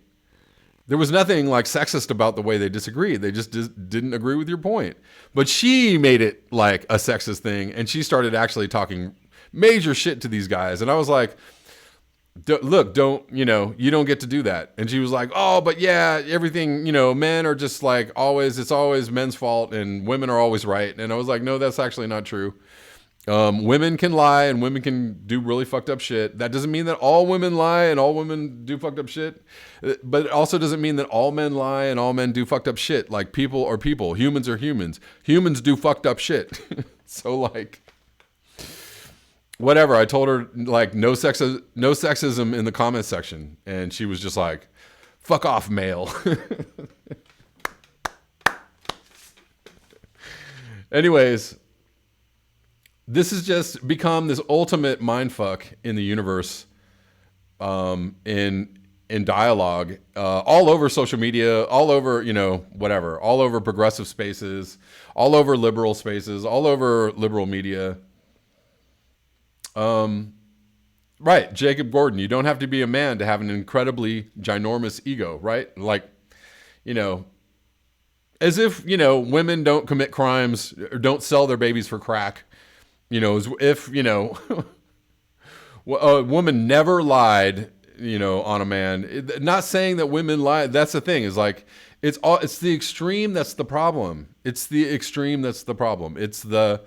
There was nothing like sexist about the way they disagreed. They just didn't agree with your point. But she made it like a sexist thing, and she started actually talking major shit to these guys. And I was like, look, you don't get to do that. And she was like, oh, but yeah, everything, men are just like it's always men's fault and women are always right. And I was like, no, that's actually not true. Women can lie and women can do really fucked up shit. That doesn't mean that all women lie and all women do fucked up shit. But it also doesn't mean that all men lie and all men do fucked up shit. Like, people are people. Humans are humans. Humans do fucked up shit. So, like, whatever. I told her, like, no sexism in the comments section. And she was just like, fuck off, male. Anyways, this has just become this ultimate mindfuck in the universe, in dialogue, all over social media, all over, whatever, all over progressive spaces, all over liberal spaces, all over liberal media. Right. Jacob Gordon, you don't have to be a man to have an incredibly ginormous ego, right? Like, as if, women don't commit crimes or don't sell their babies for crack. As if, a woman never lied, on a man. Not saying that women lie. That's the thing, is like, it's the extreme that's the problem. It's the extreme that's the problem. It's the,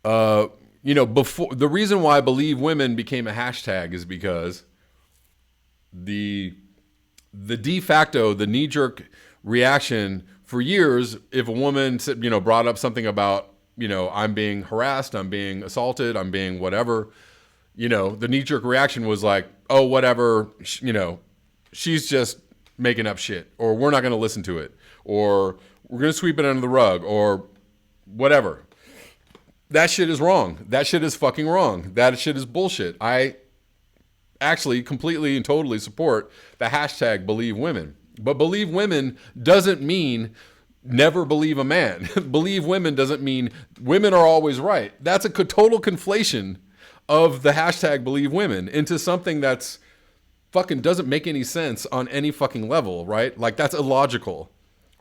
before, the reason why Believe Women became a hashtag is because the de facto, the knee-jerk reaction for years, if a woman, brought up something about, I'm being harassed, I'm being assaulted, I'm being whatever, the knee-jerk reaction was like, oh, whatever, she's just making up shit, or we're not going to listen to it, or we're going to sweep it under the rug, or whatever. That shit is wrong. That shit is fucking wrong. That shit is bullshit. I actually completely and totally support the hashtag Believe Women. But Believe Women doesn't mean never believe a man. Believe Women doesn't mean women are always right. That's a total conflation of the hashtag Believe Women into something that's fucking doesn't make any sense on any fucking level, right? Like, that's illogical.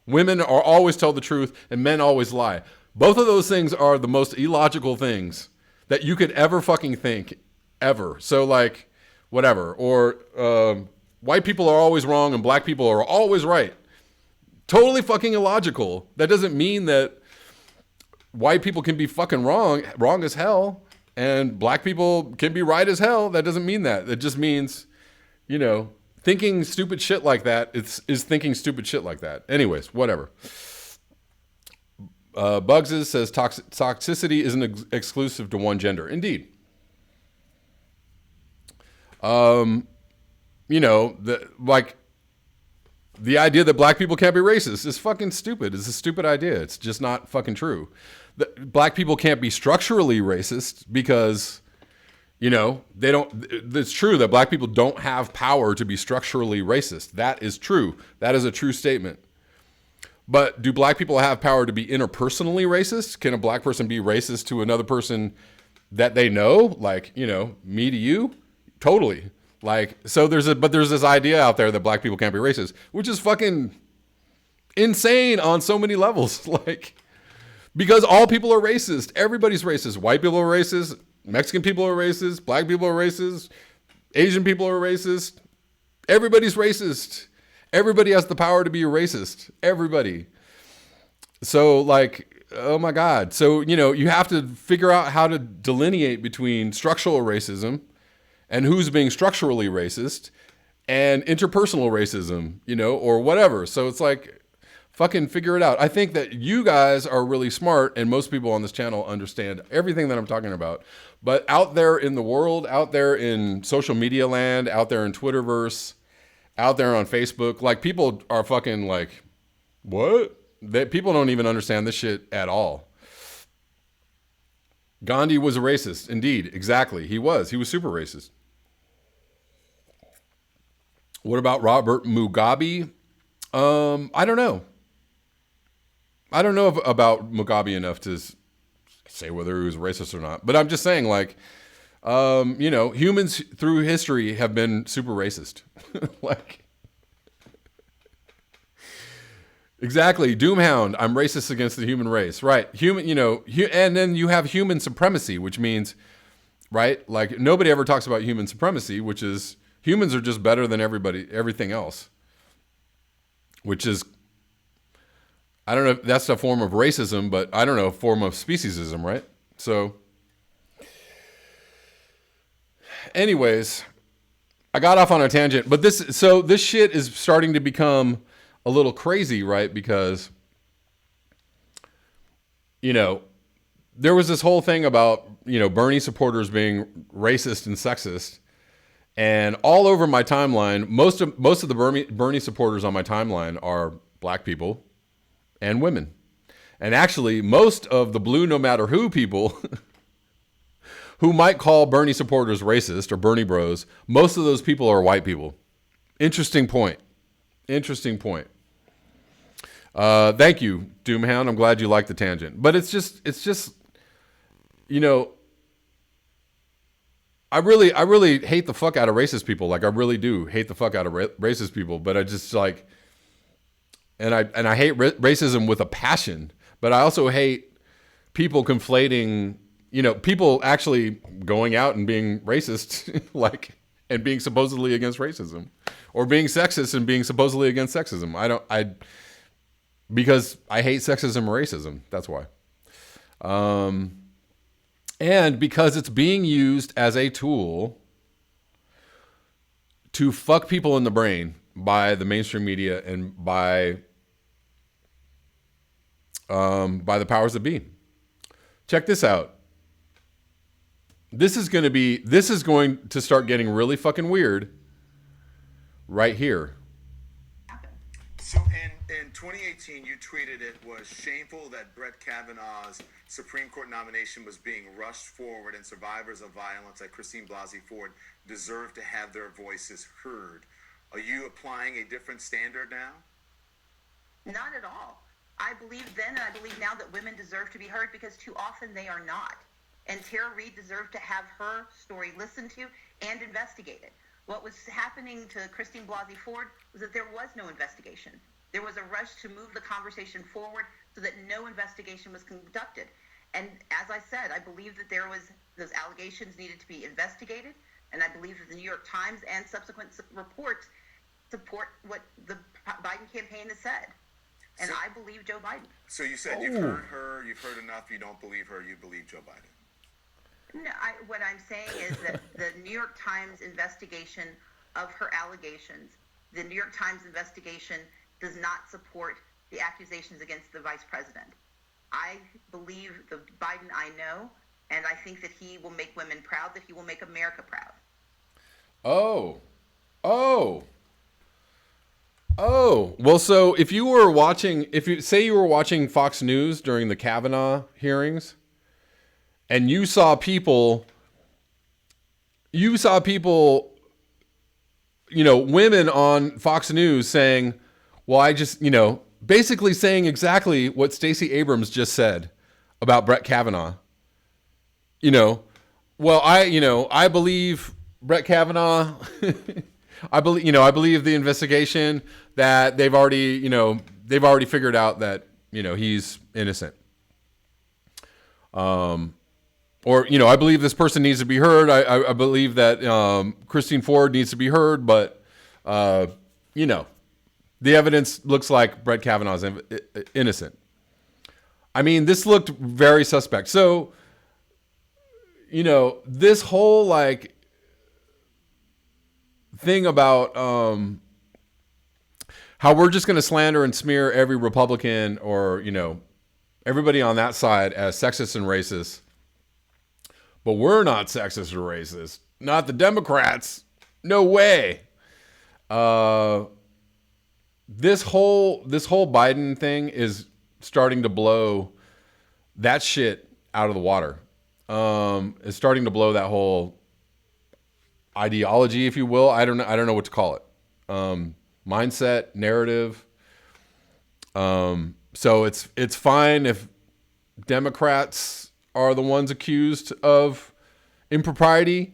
Women are always tell the truth and men always lie. Both of those things are the most illogical things that you could ever fucking think, ever. So, like, whatever. Or white people are always wrong and black people are always right. Totally fucking illogical. That doesn't mean that white people can be fucking wrong as hell, and black people can be right as hell. That doesn't mean that. It just means, thinking stupid shit like that is thinking stupid shit like that. Anyways, whatever. Bugs says toxicity isn't exclusive to one gender. Indeed. The idea that black people can't be racist is fucking stupid. It's a stupid idea. It's just not fucking true. Black people can't be structurally racist because, they don't. It's true that black people don't have power to be structurally racist. That is true. That is a true statement. But do black people have power to be interpersonally racist? Can a black person be racist to another person that they know? Like, me to you? Totally. Like, so there's this idea out there that black people can't be racist, which is fucking insane on so many levels. Like, because all people are racist. Everybody's racist. White people are racist. Mexican people are racist. Black people are racist. Asian people are racist. Everybody's racist. Everybody has the power to be a racist. Everybody. So, like, oh my God. So, you have to figure out how to delineate between structural racism and who's being structurally racist and interpersonal racism, or whatever. So it's like, fucking figure it out. I think that you guys are really smart, and most people on this channel understand everything that I'm talking about. But out there in the world, out there in social media land, out there in Twitterverse, out there on Facebook, like, people are fucking like, what? People don't even understand this shit at all. Gandhi was a racist. Indeed. Exactly. He was super racist. What about Robert Mugabe? I don't know. I don't know about Mugabe enough to say whether he was racist or not. But I'm just saying, like, Humans through history have been super racist. Like, exactly. Doomhound. I'm racist against the human race. Right. And then you have human supremacy, which means, right? Like, nobody ever talks about human supremacy, which is humans are just better than everything else, which is, I don't know if that's a form of racism, but I don't know, a form of speciesism, right? So, anyways, I got off on a tangent, but this shit is starting to become a little crazy, right? Because, there was this whole thing about, Bernie supporters being racist and sexist. And all over my timeline, most of the Bernie supporters on my timeline are black people and women. And actually, most of the blue no matter who people who might call Bernie supporters racist or Bernie bros, most of those people are white people. Interesting point. Thank you, Doomhound. I'm glad you liked the tangent. But it's just, I really hate the fuck out of racist people. Like, I really do hate the fuck out of racist people. But I just like, and I hate racism with a passion. But I also hate people conflating, people actually going out and being racist, like, and being supposedly against racism, or being sexist and being supposedly against sexism. Because I hate sexism or racism. That's why. And because it's being used as a tool to fuck people in the brain by the mainstream media and by the powers that be. Check this out. This is going to start getting really fucking weird right here. So in 2018, you tweeted it was shameful that Brett Kavanaugh's Supreme Court nomination was being rushed forward, and survivors of violence like Christine Blasey Ford deserve to have their voices heard. Are you applying a different standard now? Not at all. I believe then and I believe now that women deserve to be heard because too often they are not. And Tara Reade deserved to have her story listened to and investigated. What was happening to Christine Blasey Ford was that there was no investigation. There was a rush to move the conversation forward so that no investigation was conducted. And as I said, I believe that those allegations needed to be investigated. And I believe that the New York Times and subsequent reports support what the Biden campaign has said. And I believe Joe Biden. So you said you've heard her, you've heard enough, you don't believe her, you believe Joe Biden. No, what I'm saying is that the New York Times investigation of her allegations, the New York Times investigation does not support the accusations against the vice president. I believe the Biden I know, and I think that he will make women proud, that he will make America proud. Well, so if you were watching Fox News during the Kavanaugh hearings, and you saw people, women on Fox News saying, well, I just, basically saying exactly what Stacey Abrams just said about Brett Kavanaugh. Well, I believe Brett Kavanaugh. I believe the investigation that they've already figured out that, he's innocent. I believe this person needs to be heard. I believe that Christine Ford needs to be heard, but the evidence looks like Brett Kavanaugh's innocent. I mean, this looked very suspect. So, this whole thing about how we're just going to slander and smear every Republican or, everybody on that side as sexist and racist. But we're not sexist or racist. Not the Democrats. No way. This whole Biden thing is starting to blow that shit out of the water. It's starting to blow that whole ideology, if you will. I don't know what to call it. Mindset, narrative. So it's fine if Democrats are the ones accused of impropriety.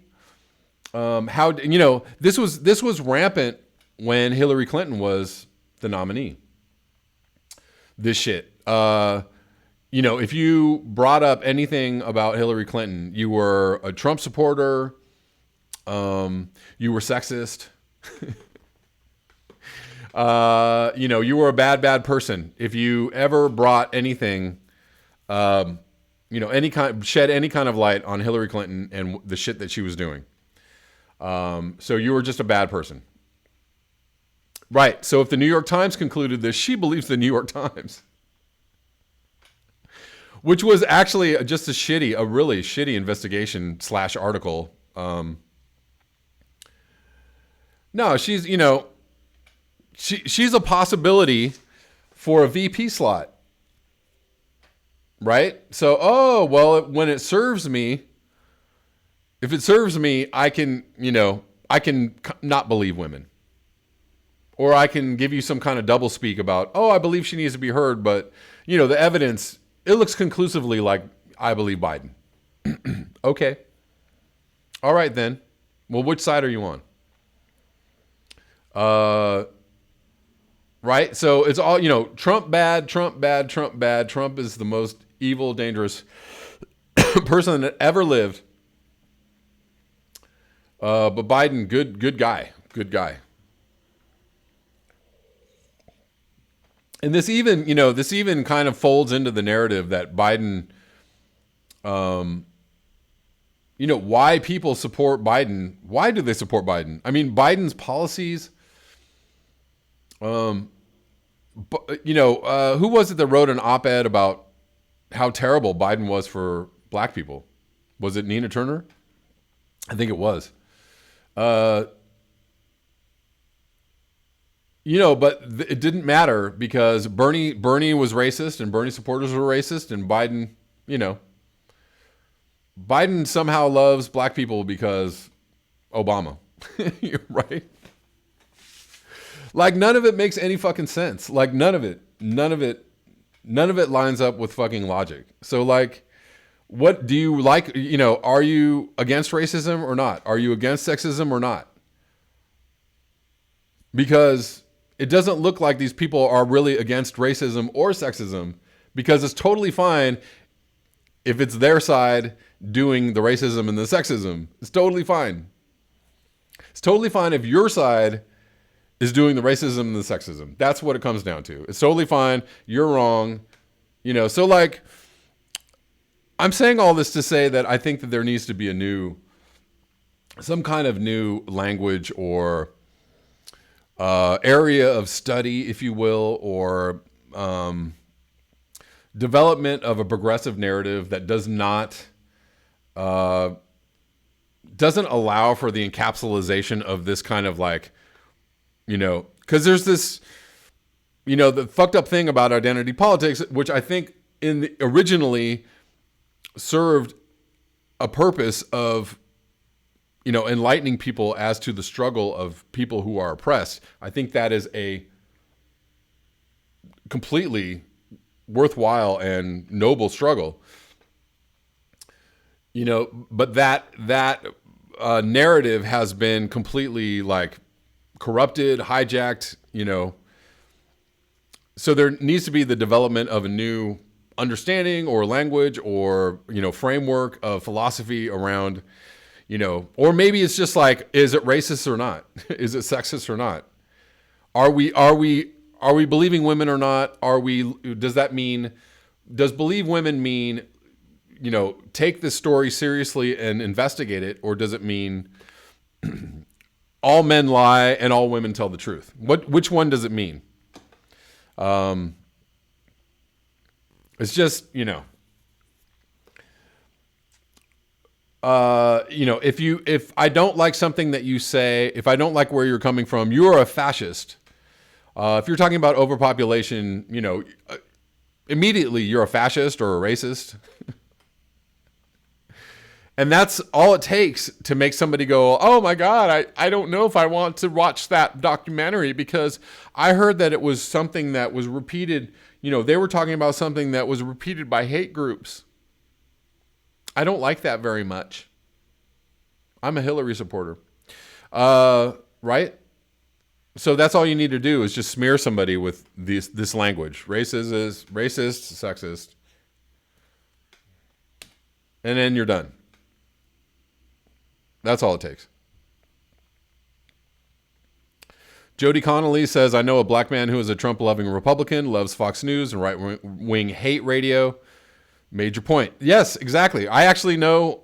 How, you know, this was rampant when Hillary Clinton was the nominee. This shit. You know, if you brought up anything about Hillary Clinton, you were a Trump supporter, you were sexist, you know, you were a bad person. If you ever brought anything, you know, shed any kind of light on Hillary Clinton and the shit that she was doing. So you were just a bad person. Right. So if the New York Times concluded this, she believes the New York Times. Which was actually just a really shitty investigation / article. No, she's, you know, she's a possibility for a VP slot. Right? So, oh, well, when it serves me, if it serves me, I can, you know, I can not believe women. Or I can give you some kind of double speak about, oh, I believe she needs to be heard, but, you know, the evidence, it looks conclusively like I believe Biden. Okay. All right, then. Well, which side are you on? Right? So it's all, you know, Trump bad, Trump bad, Trump bad. Trump is the most evil, dangerous person that ever lived. But Biden, good guy. Good guy. And this even kind of folds into the narrative that Biden, you know, why people support Biden. Why do they support Biden? I mean, Biden's policies, you know, who was it that wrote an op-ed about how terrible Biden was for black people? Was it Nina Turner? I think it was. You know, but it didn't matter because Bernie was racist and Bernie supporters were racist, and Biden, you know, Biden somehow loves black people because Obama. You're right. Like, none of it makes any fucking sense. Like, none of it lines up with fucking logic. So, like, what do you like? You know, are you against racism or not? Are you against sexism or not? Because it doesn't look like these people are really against racism or sexism, because it's totally fine if it's their side doing the racism and the sexism. It's totally fine. It's totally fine if your side is doing the racism and the sexism. That's what it comes down to. It's totally fine. You're wrong. You know, so like, I'm saying all this to say that I think that there needs to be some kind of new language or area of study, if you will, or development of a progressive narrative that doesn't allow for the encapsulation of this kind of, like, you know, because there's this, you know, the fucked up thing about identity politics, which I think originally served a purpose of, you know, enlightening people as to the struggle of people who are oppressed. I think that is a completely worthwhile and noble struggle. You know, but that narrative has been completely, like, corrupted, hijacked, you know. So there needs to be the development of a new understanding or language or, you know, framework of philosophy around, you know, or maybe it's just like, is it racist or not? Is it sexist or not? Are we believing women or not? Does believe women mean, you know, take this story seriously and investigate it? Or does it mean all men lie and all women tell the truth? Which one does it mean? It's just, you know, if I don't like something that you say, if I don't like where you're coming from, you're a fascist. If you're talking about overpopulation, you know, immediately you're a fascist or a racist. And that's all it takes to make somebody go, oh my God, I don't know if I want to watch that documentary because I heard that it was something that was repeated. You know, they were talking about something that was repeated by hate groups. I don't like that very much. I'm a Hillary supporter. Right? So that's all you need to do is just smear somebody with this language. Racist is racist, sexist. And then you're done. That's all it takes. Jody Connolly says, I know a black man who is a Trump-loving Republican, loves Fox News and right-wing hate radio. Major point. Yes, exactly. I actually know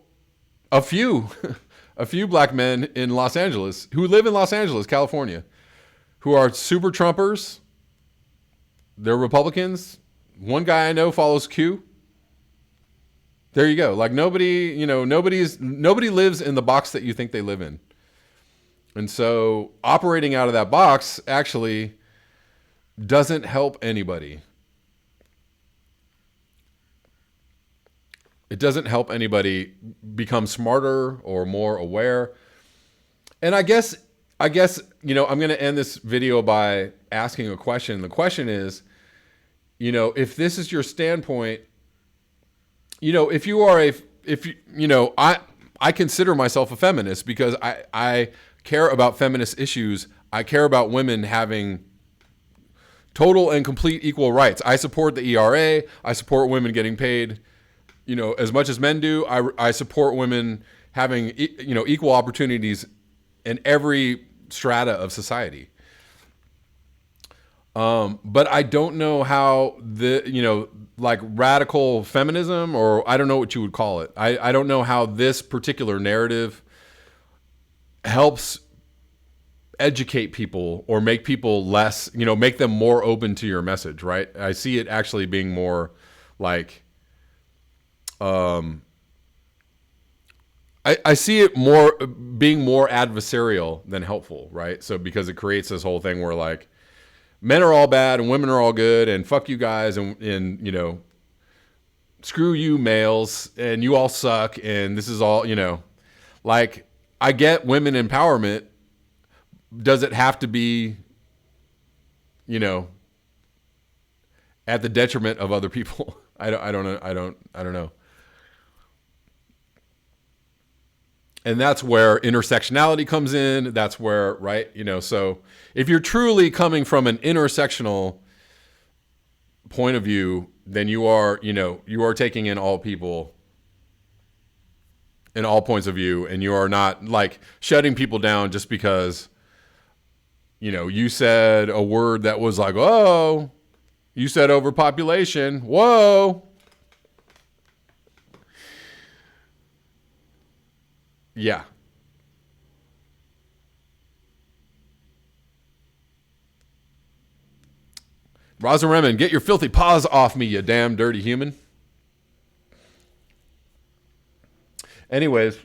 a few black men in Los Angeles who live in Los Angeles, California, who are super Trumpers. They're Republicans. One guy I know follows Q. There you go. Like nobody lives in the box that you think they live in. And so operating out of that box actually doesn't help anybody. It doesn't help anybody become smarter or more aware. And I guess, I'm going to end this video by asking a question. The question is, if this is your standpoint, if you are I consider myself a feminist because I care about feminist issues. I care about women having total and complete equal rights. I support the ERA. I support women getting paid, as much as men do. I support women having, equal opportunities in every strata of society. But I don't know how like radical feminism, or I don't know what you would call it. I don't know how this particular narrative helps educate people or make people less, make them more open to your message, right? I see it actually being more like, I see it more being more adversarial than helpful, right? So because it creates this whole thing where like men are all bad and women are all good and fuck you guys and screw you males and you all suck and this is all, like I get women empowerment. Does it have to be, at the detriment of other people? I don't know. And that's where intersectionality comes in. That's where, right? So if you're truly coming from an intersectional point of view, then you are taking in all people in all points of view, and you are not like shutting people down just because, you said a word that was like, oh, you said overpopulation. Whoa. Yeah. Rosa Remen, get your filthy paws off me, you damn dirty human. Anyways,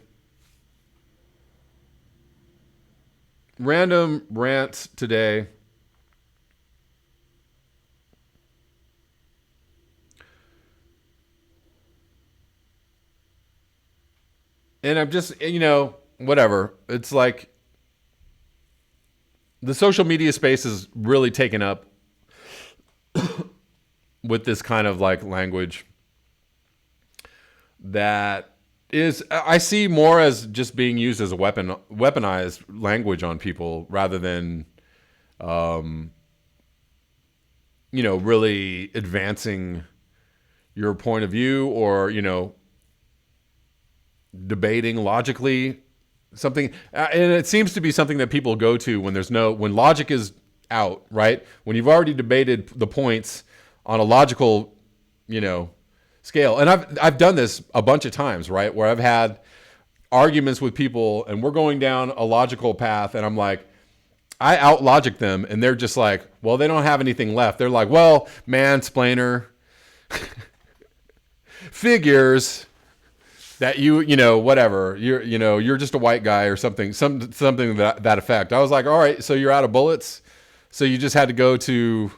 random rants today. And I'm just, whatever. It's like the social media space is really taken up with this kind of like language that is, I see more as just being used as a weaponized language on people rather than, really advancing your point of view or, debating logically something. And it seems to be something that people go to when when logic is out, right? When you've already debated the points on a logical, scale. And I've done this a bunch of times, right? Where I've had arguments with people and we're going down a logical path and I'm like, I out logic them and they're just like, well, they don't have anything left. They're like, well, mansplainer figures that whatever, you're just a white guy or something that effect. I was like, all right, so you're out of bullets. So you just had to go to,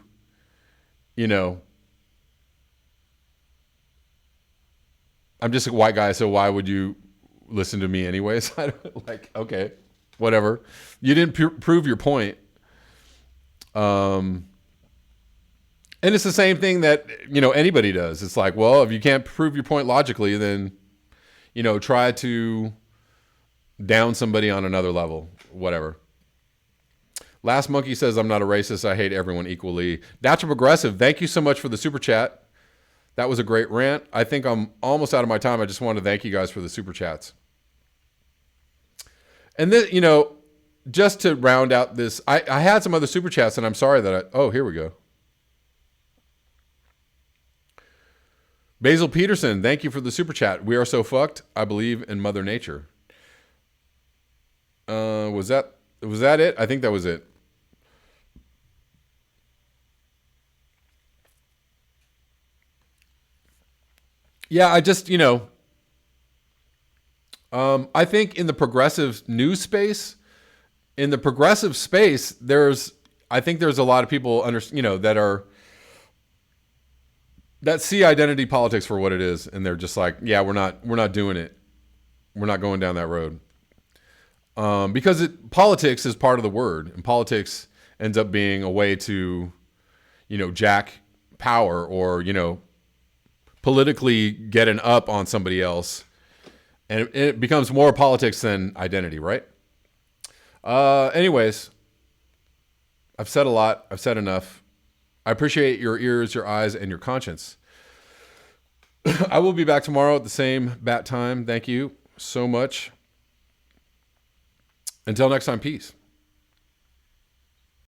I'm just a white guy, so why would you listen to me anyways? Okay, whatever. You didn't prove your point. And it's the same thing that, anybody does. It's like, well, if you can't prove your point logically, then, try to, down somebody on another level, whatever. Last Monkey says, I'm not a racist. I hate everyone equally. Natural Progressive, thank you so much for the super chat. That was a great rant. I think I'm almost out of my time. I just want to thank you guys for the super chats. And then, just to round out this, I had some other super chats, and I'm sorry that here we go. Basil Peterson, thank you for the super chat. We are so fucked. I believe in Mother Nature. Was that it? I think that was it. Yeah, I just, I think in the progressive news space, I think there's a lot of people that see identity politics for what it is, and they're just like, yeah, we're not doing it. We're not going down that road. Because politics is part of the word, and politics ends up being a way to, jack power or, politically get an up on somebody else. And it becomes more politics than identity, right? Anyways, I've said a lot. I've said enough. I appreciate your ears, your eyes, and your conscience. I will be back tomorrow at the same bat time. Thank you so much. Until next time, peace.